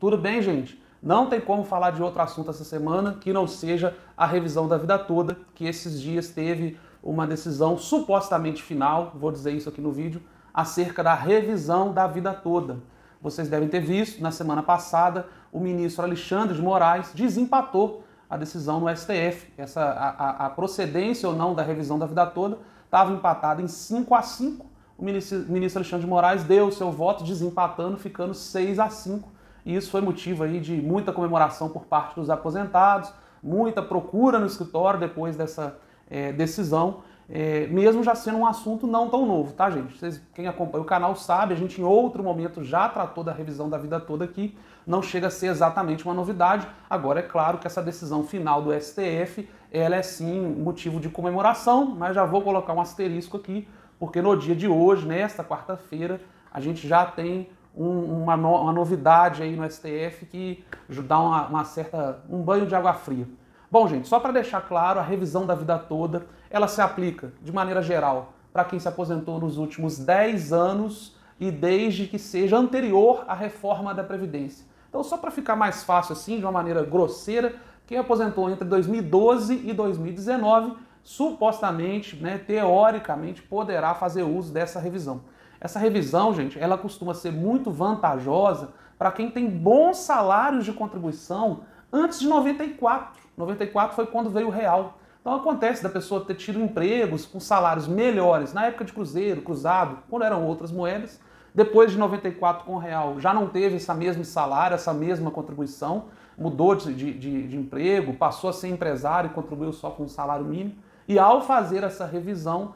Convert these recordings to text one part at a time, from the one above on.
Tudo bem, gente? Não tem como falar de outro assunto essa semana que não seja a revisão da vida toda, que esses dias teve uma decisão supostamente final, vou dizer isso aqui no vídeo, acerca da revisão da vida toda. Vocês devem ter visto, na semana passada, o ministro Alexandre de Moraes desempatou a decisão no STF. A procedência ou não da revisão da vida toda estava empatada em 5-5. O ministro Alexandre de Moraes deu o seu voto desempatando, ficando 6-5. E isso foi motivo aí de muita comemoração por parte dos aposentados, muita procura no escritório depois dessa decisão, mesmo já sendo um assunto não tão novo, tá, gente? Quem acompanha o canal sabe, a gente em outro momento já tratou da revisão da vida toda aqui, não chega a ser exatamente uma novidade. Agora é claro que essa decisão final do STF, ela é sim motivo de comemoração, mas já vou colocar um asterisco aqui, porque no dia de hoje, nesta quarta-feira, a gente já tem uma novidade aí no STF que dá um banho de água fria. Bom, gente, só para deixar claro, a revisão da vida toda, ela se aplica, de maneira geral, para quem se aposentou nos últimos 10 anos e desde que seja anterior à reforma da Previdência. Então, só para ficar mais fácil assim, de uma maneira grosseira, quem aposentou entre 2012 e 2019, supostamente, teoricamente, poderá fazer uso dessa revisão. Essa revisão, gente, ela costuma ser muito vantajosa para quem tem bons salários de contribuição antes de 94. 94 foi quando veio o real. Então acontece da pessoa ter tido empregos com salários melhores na época de cruzeiro, cruzado, quando eram outras moedas. Depois de 94 com o real já não teve esse mesmo salário, essa mesma contribuição, mudou de emprego, passou a ser empresário e contribuiu só com o salário mínimo. E ao fazer essa revisão,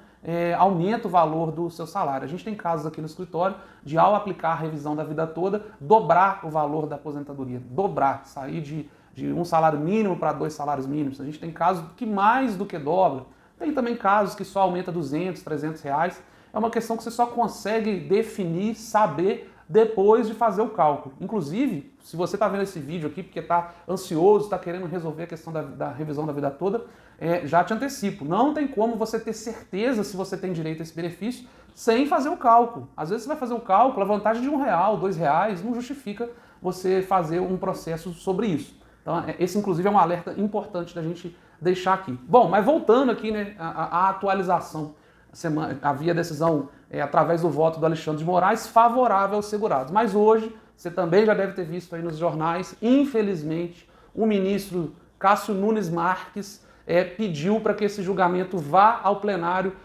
aumenta o valor do seu salário. A gente tem casos aqui no escritório de, ao aplicar a revisão da vida toda, dobrar o valor da aposentadoria, dobrar, sair de um salário mínimo para 2 salários mínimos. A gente tem casos que mais do que dobra. Tem também casos que só aumenta 200, 300 reais. É uma questão que você só consegue definir, saber, depois de fazer o cálculo. Inclusive, se você está vendo esse vídeo aqui porque está ansioso, está querendo resolver a questão da revisão da vida toda, já te antecipo, não tem como você ter certeza se você tem direito a esse benefício sem fazer o cálculo. Às vezes você vai fazer o cálculo, a vantagem de R$1, R$2 não justifica você fazer um processo sobre isso. Então, esse inclusive é um alerta importante da gente deixar aqui. Bom, mas voltando aqui, a atualização. Havia decisão através do voto do Alexandre de Moraes favorável aos segurados. Mas hoje, você também já deve ter visto aí nos jornais, infelizmente, o ministro Cássio Nunes Marques pediu para que esse julgamento vá ao plenário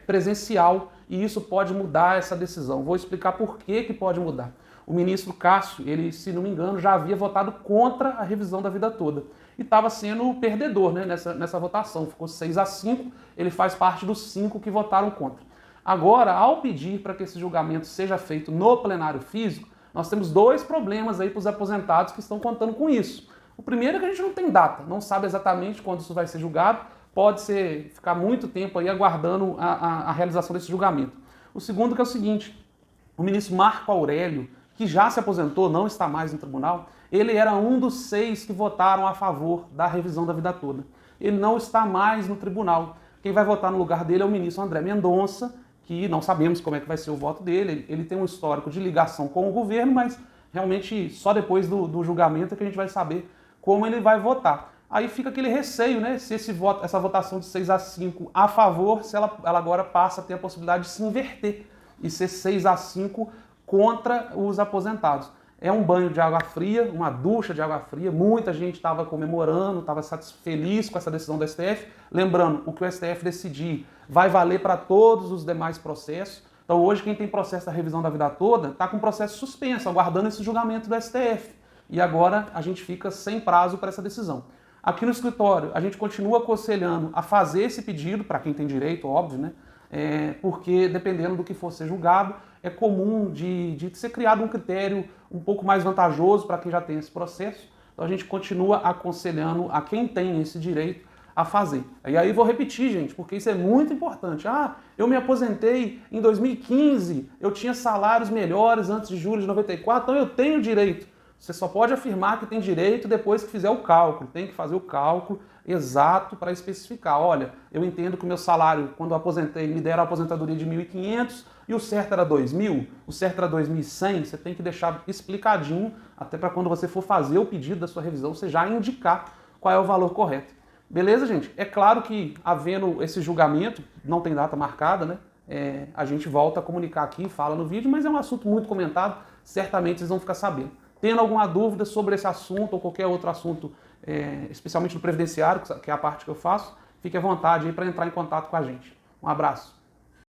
presencial e isso pode mudar essa decisão. Vou explicar por que pode mudar. O ministro Cássio, ele, se não me engano, já havia votado contra a revisão da vida toda. E estava sendo perdedor nessa votação. Ficou 6-5, ele faz parte dos 5 que votaram contra. Agora, ao pedir para que esse julgamento seja feito no plenário físico, nós temos 2 problemas aí para os aposentados que estão contando com isso. O primeiro é que a gente não tem data, não sabe exatamente quando isso vai ser julgado, pode ficar muito tempo aí aguardando a realização desse julgamento. O segundo que é o seguinte, o ministro Marco Aurélio, que já se aposentou, não está mais no tribunal, ele era um dos 6 que votaram a favor da revisão da vida toda. Ele não está mais no tribunal. Quem vai votar no lugar dele é o ministro André Mendonça, que não sabemos como é que vai ser o voto dele. Ele tem um histórico de ligação com o governo, mas realmente só depois do julgamento é que a gente vai saber como ele vai votar. Aí fica aquele receio, se essa votação de 6-5 a favor, se ela agora passa a ter a possibilidade de se inverter e ser 6-5 contra os aposentados. É um banho de água fria, uma ducha de água fria, muita gente estava comemorando, estava feliz com essa decisão do STF. Lembrando, o que o STF decidir vai valer para todos os demais processos. Então hoje quem tem processo da revisão da vida toda está com o processo suspenso, aguardando esse julgamento do STF. E agora a gente fica sem prazo para essa decisão. Aqui no escritório a gente continua aconselhando a fazer esse pedido, para quem tem direito, óbvio, porque dependendo do que for ser julgado, é comum de ser criado um critério um pouco mais vantajoso para quem já tem esse processo. Então a gente continua aconselhando a quem tem esse direito a fazer. E aí vou repetir, gente, porque isso é muito importante. Eu me aposentei em 2015, eu tinha salários melhores antes de julho de 94, então eu tenho direito. Você só pode afirmar que tem direito depois que fizer o cálculo. Tem que fazer o cálculo exato para especificar. Olha, eu entendo que o meu salário, quando eu aposentei, me deram a aposentadoria de 1.500 e o certo era 2.000, o certo era 2.100. Você tem que deixar explicadinho, até para quando você for fazer o pedido da sua revisão, você já indicar qual é o valor correto. Beleza, gente? É claro que, havendo esse julgamento, não tem data marcada, né? A gente volta a comunicar aqui, fala no vídeo, mas é um assunto muito comentado, certamente vocês vão ficar sabendo. Tendo alguma dúvida sobre esse assunto ou qualquer outro assunto, especialmente no previdenciário, que é a parte que eu faço, fique à vontade aí para entrar em contato com a gente. Um abraço.